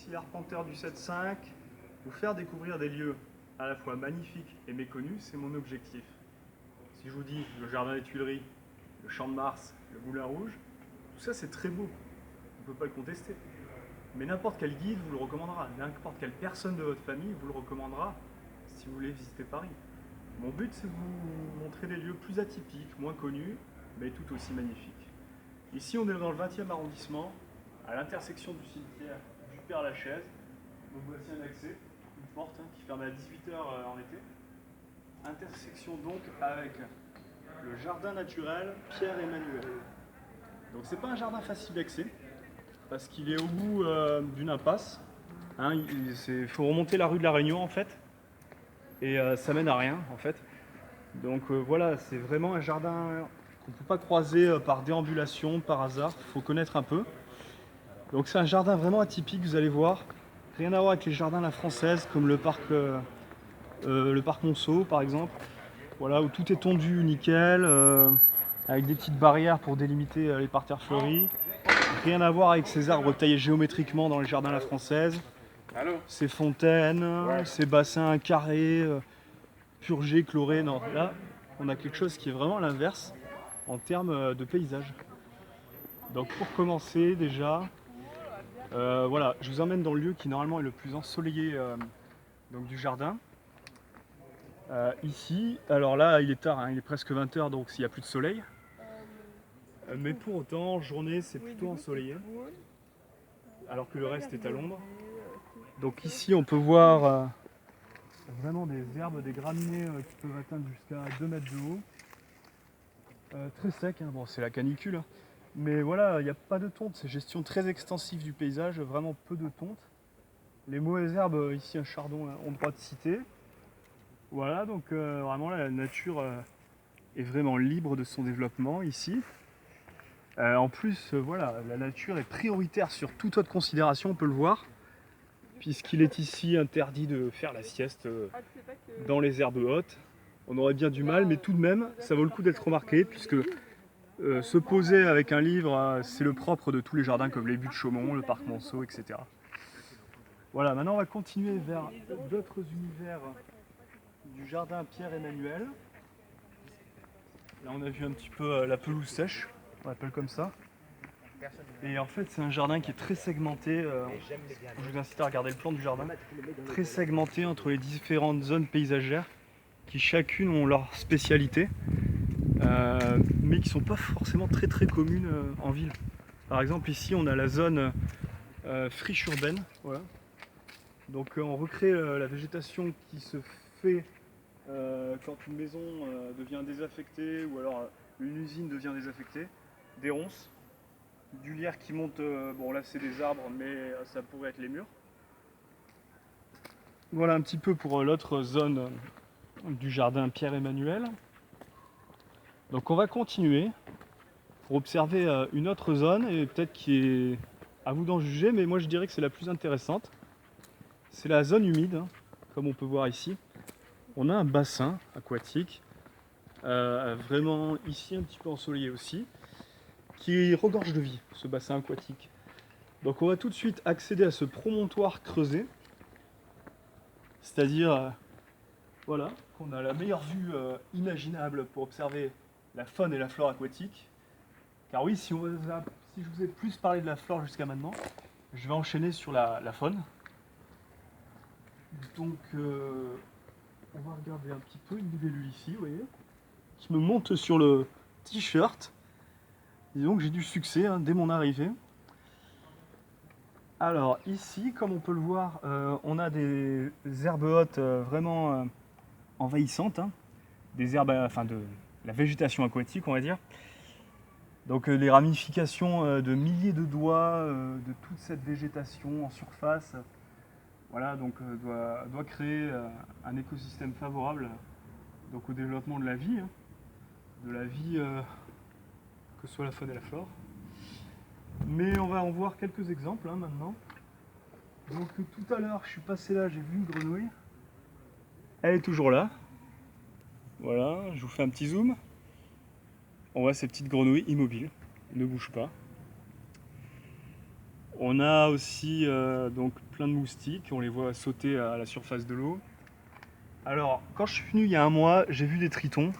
ici l'arpenteur du 7.5, vous faire découvrir des lieux à la fois magnifiques et méconnus, c'est mon objectif. Si je vous dis le jardin des Tuileries, le Champ de Mars, le Moulin Rouge, tout ça c'est très beau, on ne peut pas le contester. Mais n'importe quel guide vous le recommandera, n'importe quelle personne de votre famille vous le recommandera si vous voulez visiter Paris. Mon but c'est de vous montrer des lieux plus atypiques, moins connus, mais tout aussi magnifiques. Ici on est dans le 20e arrondissement, à l'intersection du cimetière du Père-Lachaise. Donc voici un accès, une porte qui ferme à 18 h en été. Intersection donc avec le jardin naturel Pierre-Emmanuel. Donc c'est pas un jardin facile d'accès, parce qu'il est au bout d'une impasse. Il faut remonter la rue de la Réunion en fait, et ça mène à rien en fait. Donc voilà, c'est vraiment un jardin qu'on ne peut pas croiser par déambulation, par hasard, il faut connaître un peu. Donc c'est un jardin vraiment atypique, vous allez voir. Rien à voir avec les jardins à la française, comme le parc Monceau par exemple. Voilà, où tout est tondu nickel, avec des petites barrières pour délimiter les parterres fleuris. Rien à voir avec ces arbres taillés géométriquement dans les jardins à la française. Ces fontaines, ces bassins carrés, purgés, chlorés. Non, là, on a quelque chose qui est vraiment l'inverse en termes de paysage. Donc pour commencer déjà, voilà, je vous emmène dans le lieu qui normalement est le plus ensoleillé donc du jardin. Ici, alors là il est tard, il est presque 20 h donc il n'y a plus de soleil. Mais pour autant, en journée c'est plutôt ensoleillé, alors que le reste est à l'ombre. Donc ici on peut voir vraiment des herbes, des graminées qui peuvent atteindre jusqu'à 2 mètres de haut. Très sec, bon c'est la canicule. Mais voilà, il n'y a pas de tonte, c'est gestion très extensive du paysage, vraiment peu de tonte. Les mauvaises herbes, ici un chardon, ont droit de citer. Voilà, donc vraiment là, la nature est vraiment libre de son développement ici. En plus, voilà, la nature est prioritaire sur toute autre considération, on peut le voir, puisqu'il est ici interdit de faire la sieste dans les herbes hautes. On aurait bien du mal, mais tout de même, ça vaut le coup d'être remarqué, puisque se poser avec un livre, c'est le propre de tous les jardins comme les Buttes Chaumont, le parc Monceau, etc. Voilà, maintenant on va continuer vers d'autres univers du jardin Pierre-Emmanuel. Là on a vu un petit peu la pelouse sèche, on l'appelle comme ça. Et en fait c'est un jardin qui est très segmenté, je vous incite à regarder le plan du jardin, très segmenté entre les différentes zones paysagères qui chacune ont leur spécialité. Mais qui ne sont pas forcément très communes en ville. Par exemple ici on a la zone friche urbaine, voilà. Donc on recrée la végétation qui se fait quand une maison devient désaffectée ou alors une usine devient désaffectée. Des ronces, du lierre qui monte, bon là c'est des arbres mais ça pourrait être les murs. Voilà un petit peu pour l'autre zone du jardin Pierre-Emmanuel. Donc on va continuer pour observer une autre zone, et peut-être qui est à vous d'en juger, mais moi je dirais que c'est la plus intéressante. C'est la zone humide, comme on peut voir ici. On a un bassin aquatique, vraiment ici un petit peu ensoleillé aussi, qui regorge de vie, ce bassin aquatique. Donc on va tout de suite accéder à ce promontoire creusé, c'est-à-dire voilà, qu'on a la meilleure vue imaginable pour observer la faune et la flore aquatique. Car oui, si je vous ai plus parlé de la flore jusqu'à maintenant, je vais enchaîner sur la faune. Donc, on va regarder un petit peu une libellule ici, vous voyez, qui me monte sur le t-shirt. Disons que j'ai du succès dès mon arrivée. Alors ici, comme on peut le voir, on a des herbes hautes vraiment envahissantes, des herbes, enfin de la végétation aquatique, on va dire. Donc les ramifications de milliers de doigts de toute cette végétation en surface, voilà, donc doit créer un écosystème favorable donc, au développement de la vie, que ce soit la faune et la flore. Mais on va en voir quelques exemples maintenant. Donc tout à l'heure, je suis passé là, j'ai vu une grenouille. Elle est toujours là. Voilà, je vous fais un petit zoom. On voit ces petites grenouilles immobiles, ne bougent pas. On a aussi donc plein de moustiques, on les voit sauter à la surface de l'eau. Alors, quand je suis venu il y a un mois, j'ai vu des tritons.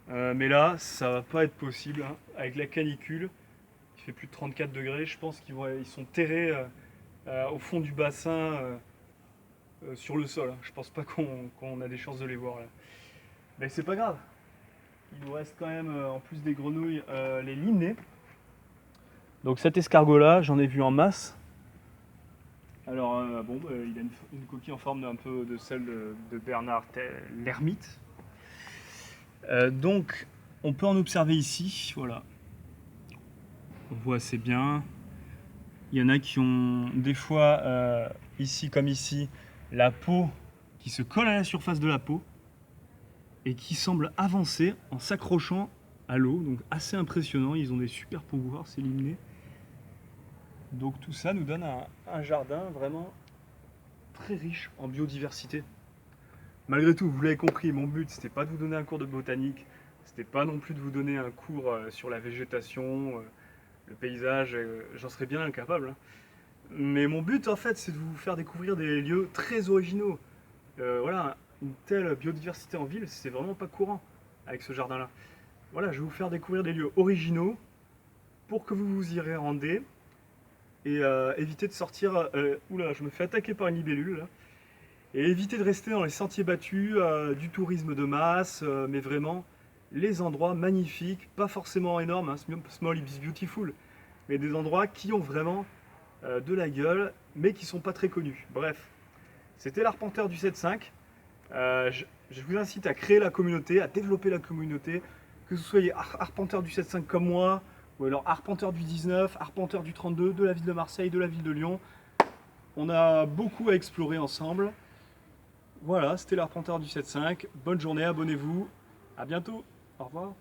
Mais là, ça va pas être possible, hein. Avec la canicule, qui fait plus de 34 degrés, je pense ils sont terrés au fond du bassin, sur le sol. Je pense pas qu'on a des chances de les voir là. Mais c'est pas grave. Il nous reste quand même, en plus des grenouilles, les limnés. Donc cet escargot-là, j'en ai vu en masse. Alors, il a une coquille en forme un peu de celle de Bernard l'ermite. Donc, on peut en observer ici, voilà. On voit assez bien. Il y en a qui ont des fois, ici comme ici, la peau qui se colle à la surface de la peau et qui semble avancer en s'accrochant à l'eau. Donc assez impressionnant, ils ont des super pouvoirs, ces limnés. Donc tout ça nous donne un jardin vraiment très riche en biodiversité. Malgré tout, vous l'avez compris, mon but c'était pas de vous donner un cours de botanique, c'était pas non plus de vous donner un cours sur la végétation, le paysage, j'en serais bien incapable. Hein. Mais mon but en fait c'est de vous faire découvrir des lieux très originaux. Voilà, une telle biodiversité en ville, c'est vraiment pas courant avec ce jardin-là. Voilà, je vais vous faire découvrir des lieux originaux pour que vous vous y rendez et éviter de sortir. Oula, je me fais attaquer par une libellule là. Et éviter de rester dans les sentiers battus du tourisme de masse, mais vraiment les endroits magnifiques, pas forcément énormes, hein, small is beautiful, mais des endroits qui ont vraiment de la gueule, mais qui sont pas très connus. Bref, c'était l'arpenteur du 7.5. Je vous incite à créer la communauté, à développer la communauté, que vous soyez arpenteur du 7.5 comme moi, ou alors arpenteur du 19, arpenteur du 32, de la ville de Marseille, de la ville de Lyon. On a beaucoup à explorer ensemble. Voilà, c'était l'arpenteur du 7.5. Bonne journée, abonnez-vous. À bientôt. Au revoir.